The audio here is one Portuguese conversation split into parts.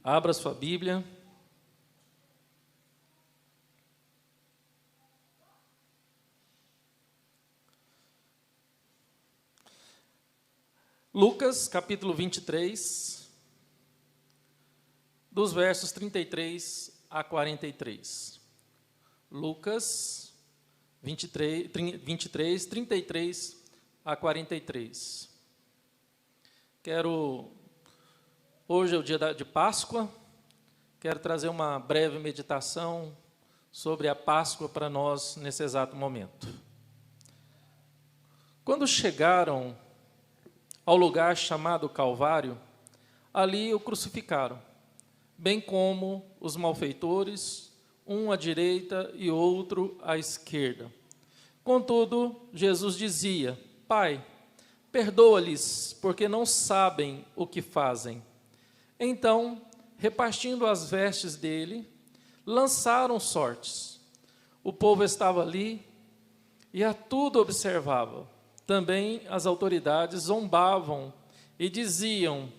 Abra sua Bíblia. Lucas, capítulo 23, dos versos 33 a 43. Lucas 23, 33 a 43. Hoje é o dia de Páscoa, quero trazer uma breve meditação sobre a Páscoa para nós nesse exato momento. Quando chegaram ao lugar chamado Calvário, ali o crucificaram, bem como os malfeitores, um à direita e outro à esquerda. Contudo, Jesus dizia: Pai, perdoa-lhes, porque não sabem o que fazem. Então, repartindo as vestes dele, lançaram sortes. O povo estava ali e a tudo observava. Também as autoridades zombavam e diziam: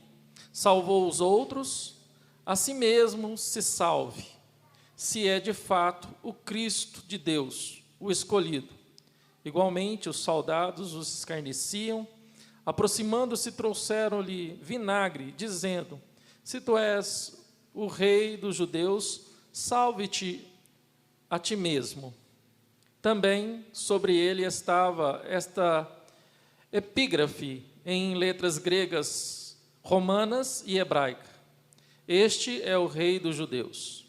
salvou os outros, a si mesmo se salve, se é de fato o Cristo de Deus, o escolhido. Igualmente, os soldados os escarneciam, aproximando-se, trouxeram-lhe vinagre, dizendo: se tu és o rei dos judeus, salve-te a ti mesmo. Também sobre ele estava esta epígrafe em letras gregas, romanas e hebraica: este é o rei dos judeus.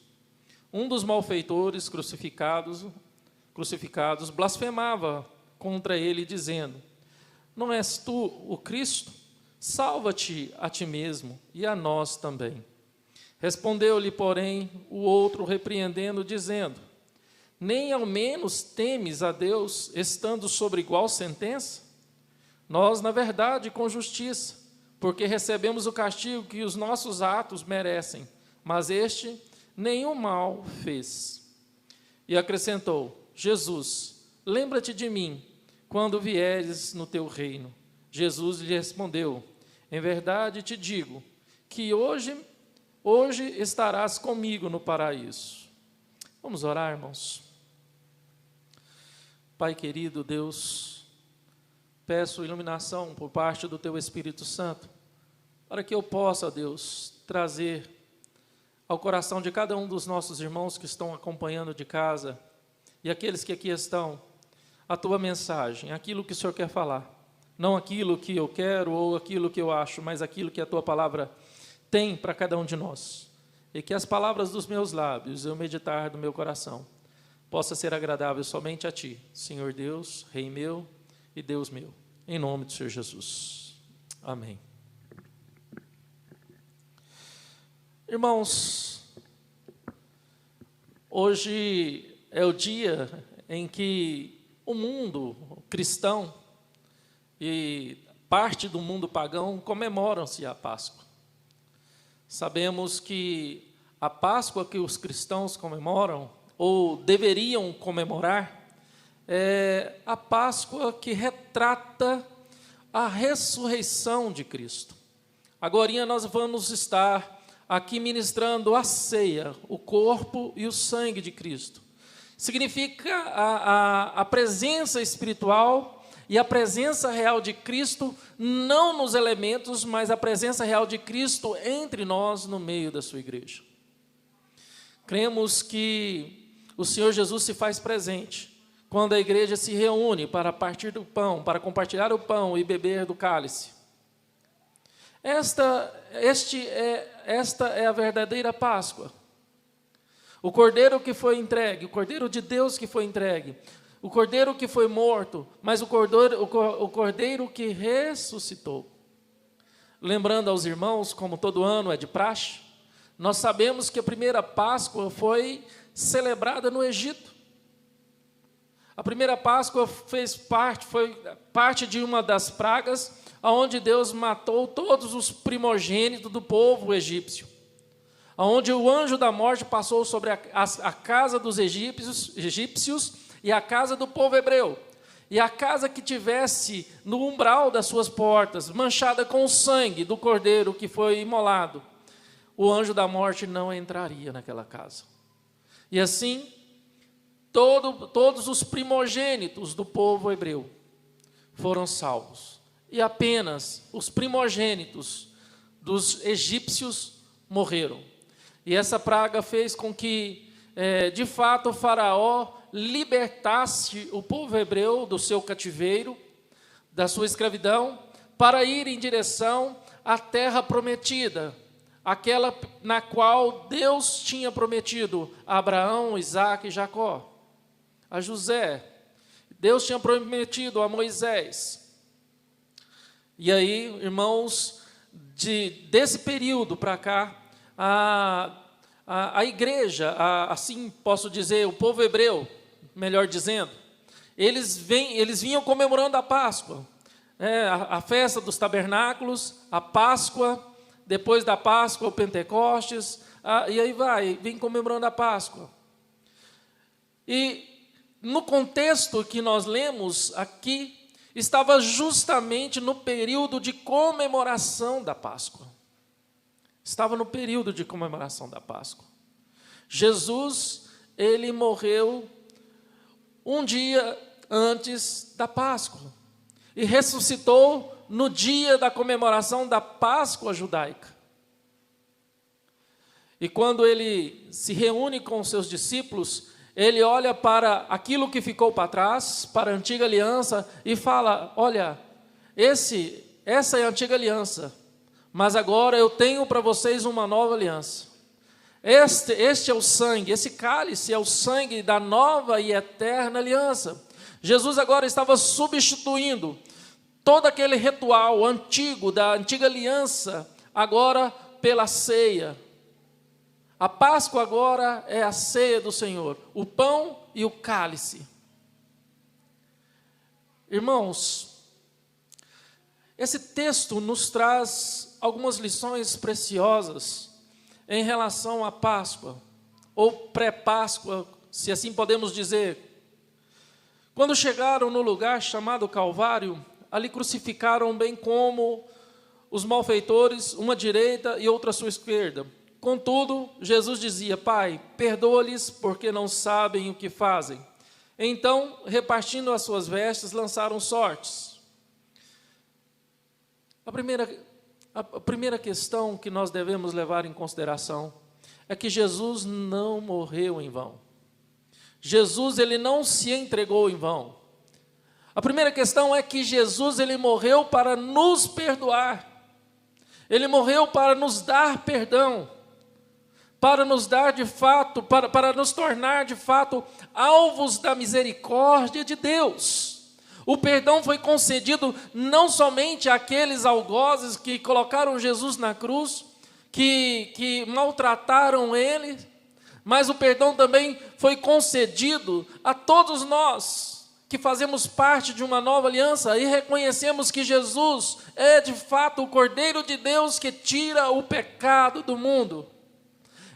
Um dos malfeitores crucificados blasfemava contra ele, dizendo: não és tu o Cristo? Salva-te a ti mesmo e a nós também. Respondeu-lhe, porém, o outro, repreendendo, dizendo: nem ao menos temes a Deus, estando sobre igual sentença? Nós, na verdade, com justiça, porque recebemos o castigo que os nossos atos merecem, mas este nenhum mal fez. E acrescentou: Jesus, lembra-te de mim, quando vieres no teu reino. Jesus lhe respondeu: em verdade te digo, que hoje estarás comigo no paraíso. Vamos orar, irmãos. Pai querido, Deus, peço iluminação por parte do Teu Espírito Santo, para que eu possa, Deus, trazer ao coração de cada um dos nossos irmãos que estão acompanhando de casa, e aqueles que aqui estão, a Tua mensagem, aquilo que o Senhor quer falar, não aquilo que eu quero ou aquilo que eu acho, mas aquilo que a Tua palavra tem para cada um de nós, e que as palavras dos meus lábios e o meditar do meu coração possa ser agradável somente a Ti, Senhor Deus, Rei meu e Deus meu, em nome do Senhor Jesus. Amém. Irmãos, hoje é o dia em que o mundo cristão e parte do mundo pagão comemoram-se a Páscoa. Sabemos que a Páscoa que os cristãos comemoram, ou deveriam comemorar, é a Páscoa que retrata a ressurreição de Cristo. Agorinha nós vamos estar aqui ministrando a ceia, o corpo e o sangue de Cristo. Significa a presença espiritual e a presença real de Cristo, não nos elementos, mas a presença real de Cristo entre nós, no meio da sua igreja. Cremos que o Senhor Jesus se faz presente quando a igreja se reúne para partir do pão, para compartilhar o pão e beber do cálice. Esta é a verdadeira Páscoa. O cordeiro que foi entregue, o cordeiro de Deus que foi entregue, o cordeiro que foi morto, mas o cordeiro que ressuscitou. Lembrando aos irmãos, como todo ano é de praxe, nós sabemos que a primeira Páscoa foi celebrada no Egito. A primeira Páscoa foi parte de uma das pragas, onde Deus matou todos os primogênitos do povo egípcio, onde o anjo da morte passou sobre a casa dos egípcios e a casa do povo hebreu. E a casa que tivesse no umbral das suas portas, manchada com o sangue do cordeiro que foi imolado, o anjo da morte não entraria naquela casa. E assim, todos os primogênitos do povo hebreu foram salvos. E apenas os primogênitos dos egípcios morreram. E essa praga fez com que, de fato, o faraó libertasse o povo hebreu do seu cativeiro, da sua escravidão, para ir em direção à terra prometida, aquela na qual Deus tinha prometido a Abraão, Isaque e Jacó, a José. Deus tinha prometido a Moisés. E aí, irmãos, desse período para cá, a igreja, assim posso dizer, o povo hebreu, melhor dizendo, eles vinham comemorando a Páscoa, a festa dos tabernáculos, a Páscoa, depois da Páscoa o Pentecostes, e aí vem comemorando a Páscoa. E no contexto que nós lemos aqui, estava justamente no período de comemoração da Páscoa. Estava no período de comemoração da Páscoa. Jesus, ele morreu um dia antes da Páscoa e ressuscitou no dia da comemoração da Páscoa judaica. E quando ele se reúne com os seus discípulos, ele olha para aquilo que ficou para trás, para a antiga aliança, e fala: olha, essa é a antiga aliança, mas agora eu tenho para vocês uma nova aliança. Este é o sangue, esse cálice é o sangue da nova e eterna aliança. Jesus agora estava substituindo todo aquele ritual antigo, da antiga aliança, agora pela ceia. A Páscoa agora é a ceia do Senhor, o pão e o cálice. Irmãos, esse texto nos traz algumas lições preciosas em relação à Páscoa, ou pré-Páscoa, se assim podemos dizer. Quando chegaram no lugar chamado Calvário, ali crucificaram bem como os malfeitores, uma à direita e outra à sua esquerda. Contudo, Jesus dizia: Pai, perdoa-lhes, porque não sabem o que fazem. Então, repartindo as suas vestes, lançaram sortes. A primeira questão que nós devemos levar em consideração é que Jesus não morreu em vão. Jesus, ele não se entregou em vão. A primeira questão é que Jesus, ele morreu para nos perdoar. Ele morreu para nos dar perdão, para nos dar de fato, para nos tornar de fato alvos da misericórdia de Deus. O perdão foi concedido não somente àqueles algozes que colocaram Jesus na cruz, que maltrataram ele, mas o perdão também foi concedido a todos nós que fazemos parte de uma nova aliança e reconhecemos que Jesus é de fato o Cordeiro de Deus que tira o pecado do mundo.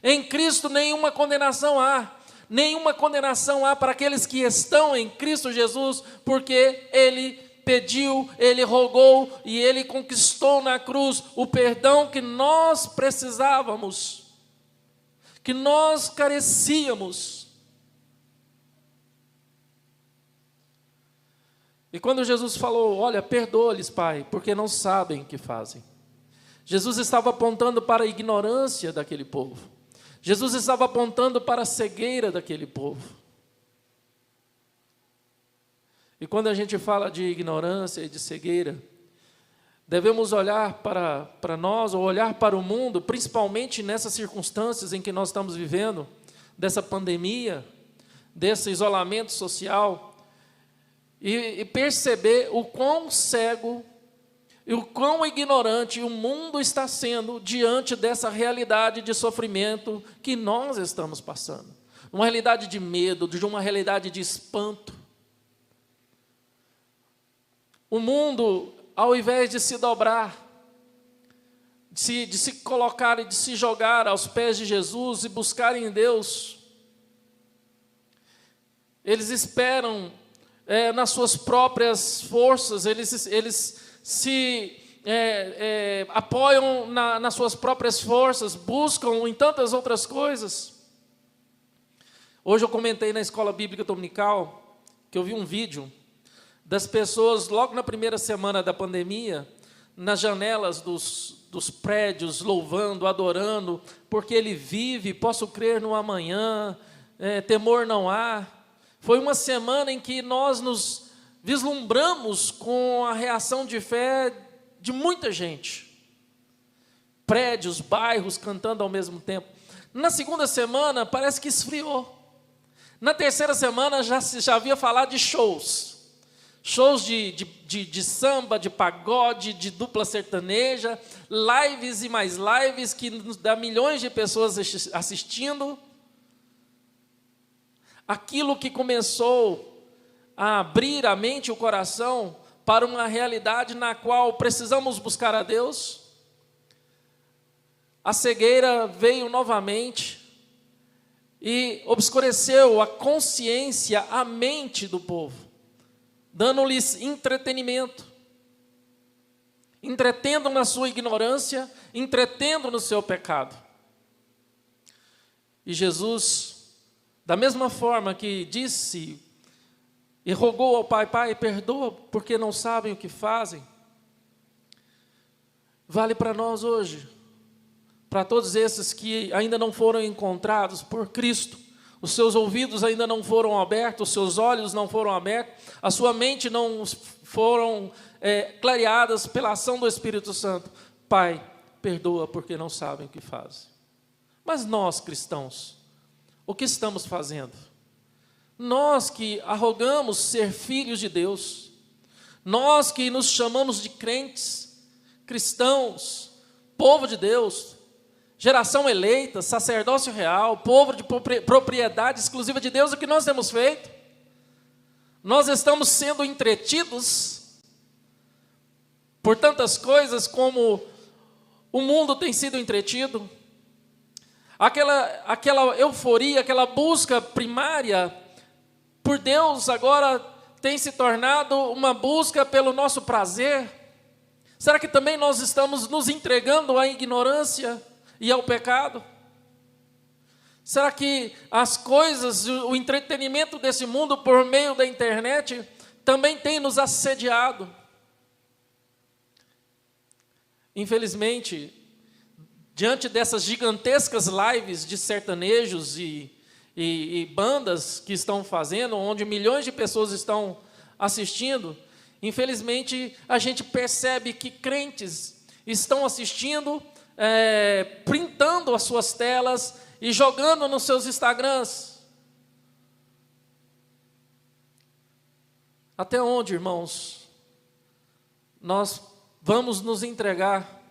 Em Cristo nenhuma condenação há. Nenhuma condenação há para aqueles que estão em Cristo Jesus, porque Ele pediu, Ele rogou e Ele conquistou na cruz o perdão que nós precisávamos, que nós carecíamos. E quando Jesus falou: olha, perdoa-lhes, Pai, porque não sabem o que fazem, Jesus estava apontando para a ignorância daquele povo. Jesus estava apontando para a cegueira daquele povo. E quando a gente fala de ignorância e de cegueira, devemos olhar para nós, ou olhar para o mundo, principalmente nessas circunstâncias em que nós estamos vivendo, dessa pandemia, desse isolamento social, e perceber o quão cego e o quão ignorante o mundo está sendo diante dessa realidade de sofrimento que nós estamos passando. Uma realidade de medo, de uma realidade de espanto. O mundo, ao invés de se dobrar, de se colocar e de se jogar aos pés de Jesus e buscar em Deus, eles esperam nas suas próprias forças, eles se apoiam nas suas próprias forças, buscam em tantas outras coisas. Hoje eu comentei na escola bíblica dominical que eu vi um vídeo das pessoas, logo na primeira semana da pandemia, nas janelas dos prédios, louvando, adorando, porque Ele vive, posso crer no amanhã, temor não há. Foi uma semana em que nós nos vislumbramos com a reação de fé de muita gente. Prédios, bairros cantando ao mesmo tempo. Na segunda semana parece que esfriou. Na terceira semana já havia falado de shows. Shows de samba, de pagode, de dupla sertaneja, lives e mais lives que nos dá milhões de pessoas assistindo. Aquilo que começou a abrir a mente e o coração para uma realidade na qual precisamos buscar a Deus. A cegueira veio novamente e obscureceu a consciência, a mente do povo, dando-lhes entretenimento, entretendo na sua ignorância, entretendo no seu pecado. E Jesus, da mesma forma que disse e rogou ao Pai: Pai, perdoa porque não sabem o que fazem, vale para nós hoje, para todos esses que ainda não foram encontrados por Cristo, os seus ouvidos ainda não foram abertos, os seus olhos não foram abertos, a sua mente não foram clareadas pela ação do Espírito Santo. Pai, perdoa porque não sabem o que fazem. Mas nós, cristãos, o que estamos fazendo? Nós que arrogamos ser filhos de Deus, nós que nos chamamos de crentes, cristãos, povo de Deus, geração eleita, sacerdócio real, povo de propriedade exclusiva de Deus, o que nós temos feito? Nós estamos sendo entretidos por tantas coisas como o mundo tem sido entretido. Aquela euforia, aquela busca primária por Deus agora tem se tornado uma busca pelo nosso prazer. Será que também nós estamos nos entregando à ignorância e ao pecado? Será que as coisas, o entretenimento desse mundo por meio da internet também tem nos assediado? Infelizmente, diante dessas gigantescas lives de sertanejos e bandas que estão fazendo, onde milhões de pessoas estão assistindo, infelizmente a gente percebe que crentes estão assistindo, printando as suas telas e jogando nos seus Instagrams. Até onde, irmãos, nós vamos nos entregar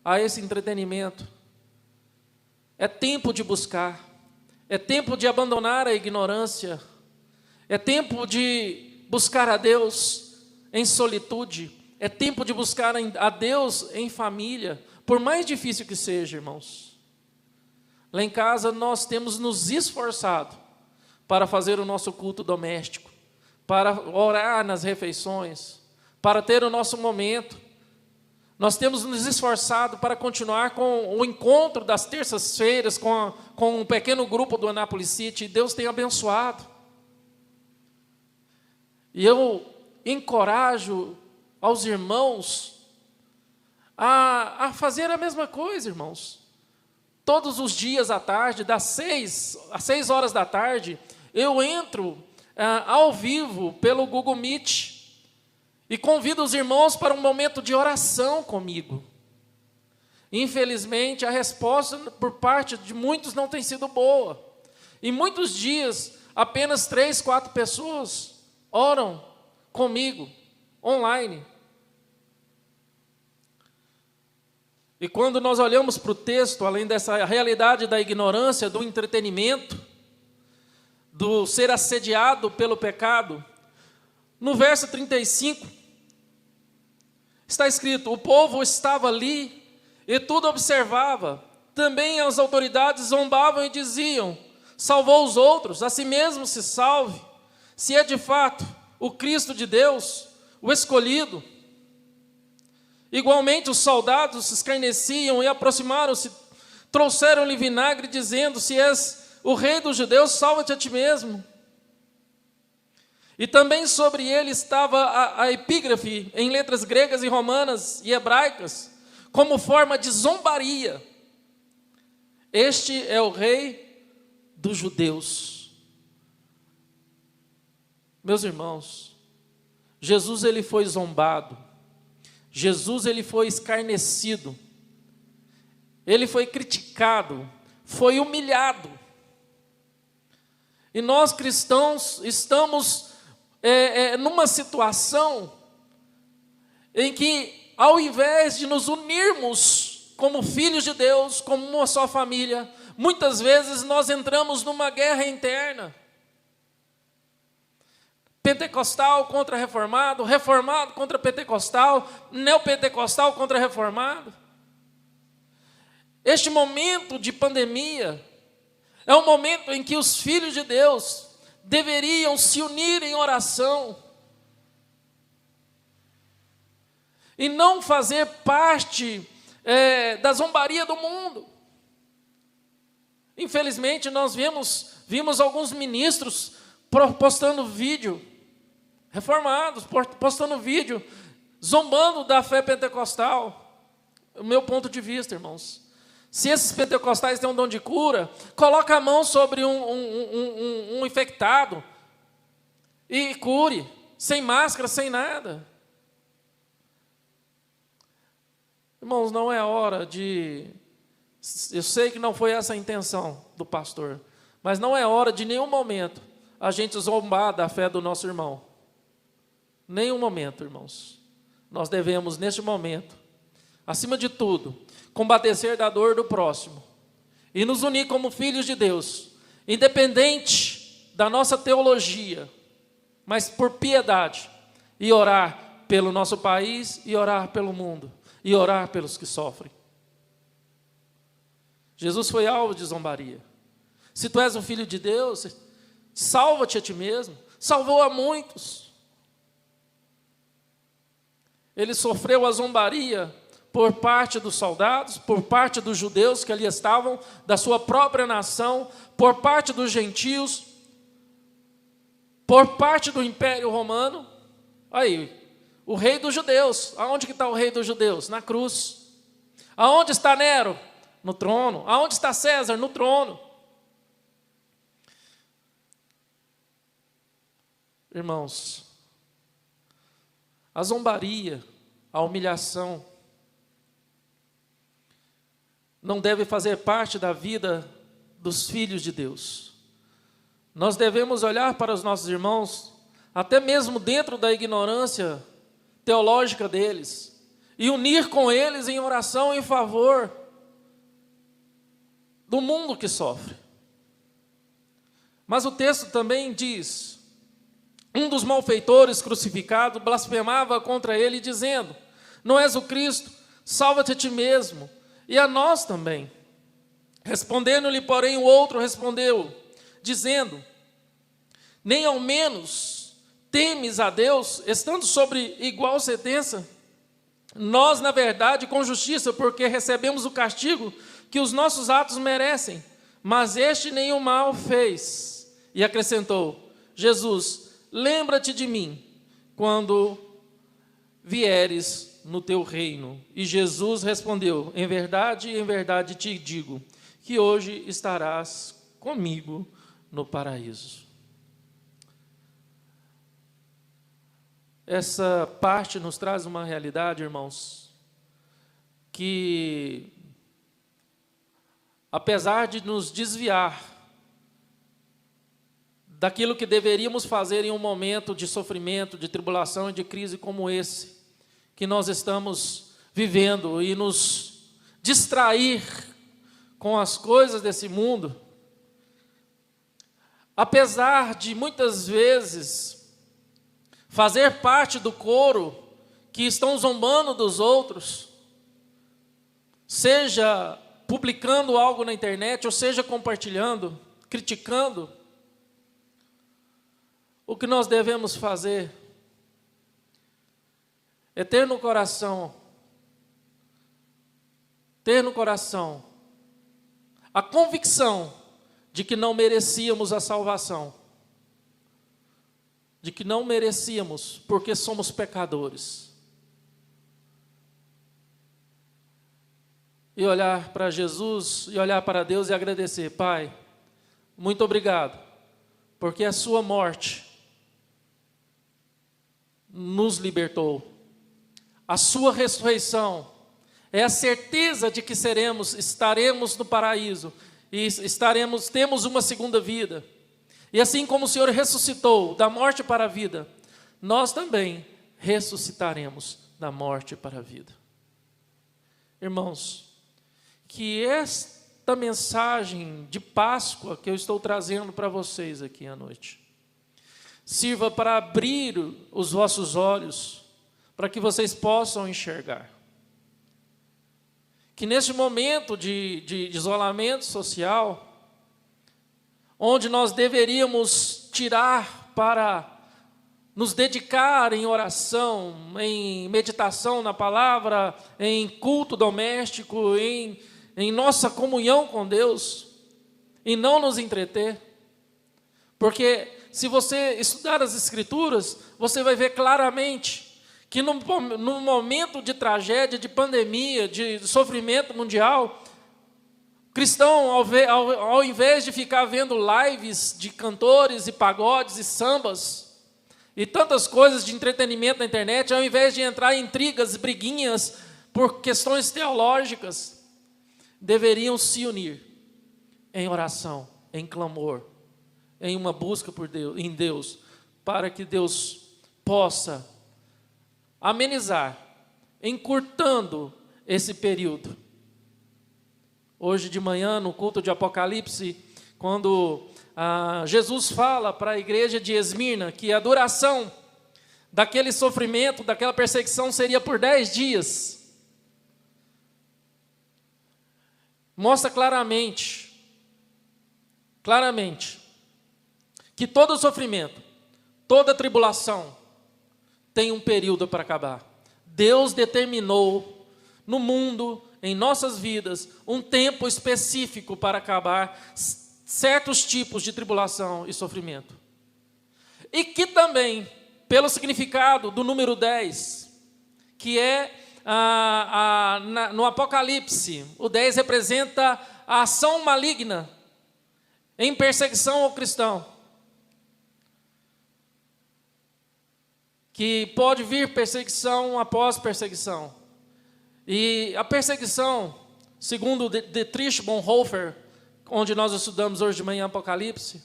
a esse entretenimento? É tempo de buscar, é tempo de abandonar a ignorância, é tempo de buscar a Deus em solitude, é tempo de buscar a Deus em família, por mais difícil que seja, irmãos. Lá em casa nós temos nos esforçado para fazer o nosso culto doméstico, para orar nas refeições, para ter o nosso momento. Nós temos nos esforçado para continuar com o encontro das terças-feiras com um pequeno grupo do Anápolis City, e Deus tem abençoado. E eu encorajo aos irmãos a fazer a mesma coisa, irmãos. Todos os dias à tarde, das 6 às 6 horas da tarde, eu entro ao vivo pelo Google Meet e convido os irmãos para um momento de oração comigo. Infelizmente, a resposta por parte de muitos não tem sido boa. Em muitos dias, apenas 3, 4 pessoas oram comigo, online. E quando nós olhamos para o texto, além dessa realidade da ignorância, do entretenimento, do ser assediado pelo pecado, no verso 35, está escrito: o povo estava ali e tudo observava. Também as autoridades zombavam e diziam: salvou os outros, a si mesmo se salve, se é de fato o Cristo de Deus, o escolhido. Igualmente, os soldados se escarneciam e aproximaram-se, trouxeram-lhe vinagre, dizendo: se és o rei dos judeus, salva-te a ti mesmo. E também sobre ele estava a epígrafe em letras gregas e romanas e hebraicas, como forma de zombaria: este é o rei dos judeus. Meus irmãos, Jesus ele foi zombado, Jesus ele foi escarnecido, ele foi criticado, foi humilhado. E nós cristãos estamos numa situação em que, ao invés de nos unirmos como filhos de Deus, como uma só família, muitas vezes nós entramos numa guerra interna. Pentecostal contra reformado, reformado contra pentecostal, neopentecostal contra reformado. Este momento de pandemia é um momento em que os filhos de Deus deveriam se unir em oração e não fazer parte da zombaria do mundo. Infelizmente, nós vimos alguns ministros postando vídeo, reformados, postando vídeo, zombando da fé pentecostal. O meu ponto de vista, irmãos, se esses pentecostais têm um dom de cura, coloca a mão sobre um infectado e cure, sem máscara, sem nada. Irmãos, não é hora de... Eu sei que não foi essa a intenção do pastor, mas não é hora de em nenhum momento a gente zombar da fé do nosso irmão. Nenhum momento, irmãos. Nós devemos, neste momento, acima de tudo, combater da dor do próximo e nos unir como filhos de Deus, independente da nossa teologia, mas por piedade, e orar pelo nosso país, e orar pelo mundo, e orar pelos que sofrem. Jesus foi alvo de zombaria. Se tu és um filho de Deus, salva-te a ti mesmo. Salvou a muitos. Ele sofreu a zombaria por parte dos soldados, por parte dos judeus que ali estavam, da sua própria nação, por parte dos gentios, por parte do Império Romano. Aí, o rei dos judeus. Aonde que está o rei dos judeus? Na cruz. Aonde está Nero? No trono. Aonde está César? No trono. Irmãos, a zombaria, a humilhação, não deve fazer parte da vida dos filhos de Deus. Nós devemos olhar para os nossos irmãos, até mesmo dentro da ignorância teológica deles, e unir com eles em oração em favor do mundo que sofre. Mas o texto também diz: um dos malfeitores crucificados blasfemava contra ele, dizendo: não és o Cristo, salva-te a ti mesmo, e a nós também. Respondendo-lhe, porém, o outro respondeu, dizendo: nem ao menos temes a Deus, estando sobre igual sentença? Nós, na verdade, com justiça, porque recebemos o castigo que os nossos atos merecem, mas este nenhum mal fez. E acrescentou: Jesus, lembra-te de mim quando vieres no teu reino. E Jesus respondeu: em verdade te digo, que hoje estarás comigo no paraíso. Essa parte nos traz uma realidade, irmãos, que apesar de nos desviar daquilo que deveríamos fazer em um momento de sofrimento, de tribulação e de crise como esse, que nós estamos vivendo, e nos distrair com as coisas desse mundo, apesar de muitas vezes fazer parte do coro que estão zombando dos outros, seja publicando algo na internet, ou seja compartilhando, criticando, o que nós devemos fazer é ter no coração ter no coração a convicção de que não merecíamos a salvação, de que não merecíamos porque somos pecadores. E olhar para Jesus, e olhar para Deus e agradecer: Pai, muito obrigado, porque a sua morte nos libertou. A sua ressurreição é a certeza de que estaremos no paraíso e temos uma segunda vida. E assim como o Senhor ressuscitou da morte para a vida, nós também ressuscitaremos da morte para a vida. Irmãos, que esta mensagem de Páscoa que eu estou trazendo para vocês aqui à noite sirva para abrir os vossos olhos, para que vocês possam enxergar que neste momento de isolamento social, onde nós deveríamos tirar para nos dedicar em oração, em meditação na palavra, em culto doméstico, em nossa comunhão com Deus, e não nos entreter. Porque se você estudar as Escrituras, você vai ver claramente que no momento de tragédia, de pandemia, de sofrimento mundial, o cristão, ao invés de ficar vendo lives de cantores e pagodes e sambas, e tantas coisas de entretenimento na internet, ao invés de entrar em intrigas, briguinhas por questões teológicas, deveriam se unir em oração, em clamor, em uma busca por Deus, em Deus, para que Deus possa amenizar, encurtando esse período. Hoje de manhã, no culto de Apocalipse, quando Jesus fala para a igreja de Esmirna que a duração daquele sofrimento, daquela perseguição seria por 10 dias. Mostra claramente, que todo sofrimento, toda tribulação tem um período para acabar. Deus determinou no mundo, em nossas vidas, um tempo específico para acabar certos tipos de tribulação e sofrimento. E que também, pelo significado do número 10, que é no Apocalipse, o 10 representa a ação maligna em perseguição ao cristão. Que pode vir perseguição após perseguição. E a perseguição, segundo Dietrich Bonhoeffer, onde nós estudamos hoje de manhã Apocalipse,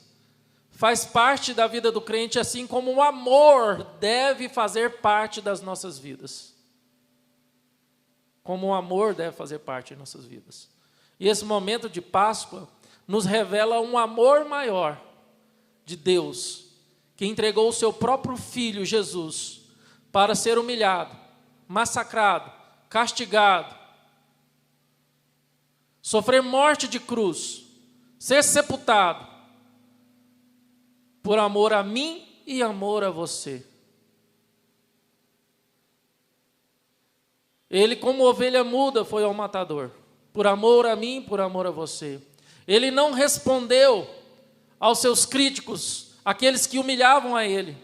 faz parte da vida do crente, assim como o amor deve fazer parte das nossas vidas. Como o amor deve fazer parte de nossas vidas. E esse momento de Páscoa nos revela um amor maior de Deus, que entregou o seu próprio Filho, Jesus, para ser humilhado, massacrado, castigado, sofrer morte de cruz, ser sepultado, por amor a mim e amor a você. Ele, como ovelha muda, foi ao matador, por amor a mim, por amor a você. Ele não respondeu aos seus críticos, aqueles que humilhavam a ele.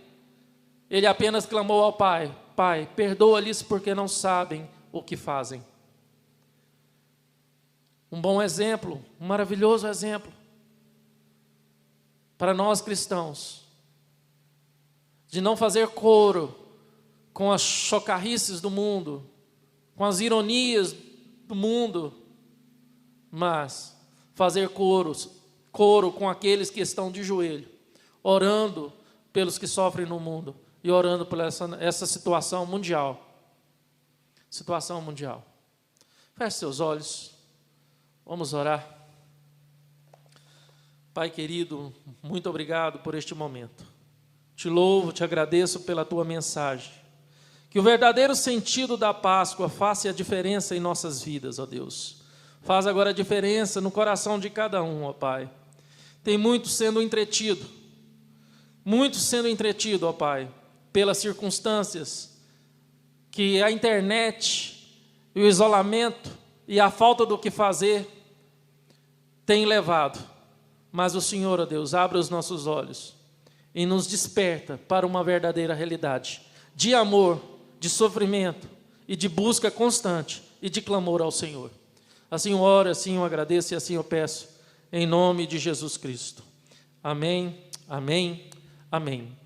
Ele apenas clamou ao Pai: Pai, perdoa-lhes porque não sabem o que fazem. Um bom exemplo, um maravilhoso exemplo para nós cristãos, de não fazer coro com as chocarrices do mundo, com as ironias do mundo, mas fazer coro com aqueles que estão de joelho, orando pelos que sofrem no mundo e orando por essa situação mundial. Situação mundial. Feche seus olhos, vamos orar. Pai querido, muito obrigado por este momento. Te louvo, te agradeço pela tua mensagem. Que o verdadeiro sentido da Páscoa faça a diferença em nossas vidas, ó Deus. Faz agora a diferença no coração de cada um, ó Pai. Tem muito sendo entretido, ó Pai, pelas circunstâncias que a internet e o isolamento e a falta do que fazer tem levado. Mas o Senhor, ó Deus, abre os nossos olhos e nos desperta para uma verdadeira realidade de amor, de sofrimento e de busca constante e de clamor ao Senhor. Assim eu oro, assim eu agradeço e assim eu peço, em nome de Jesus Cristo. Amém, amém, amém.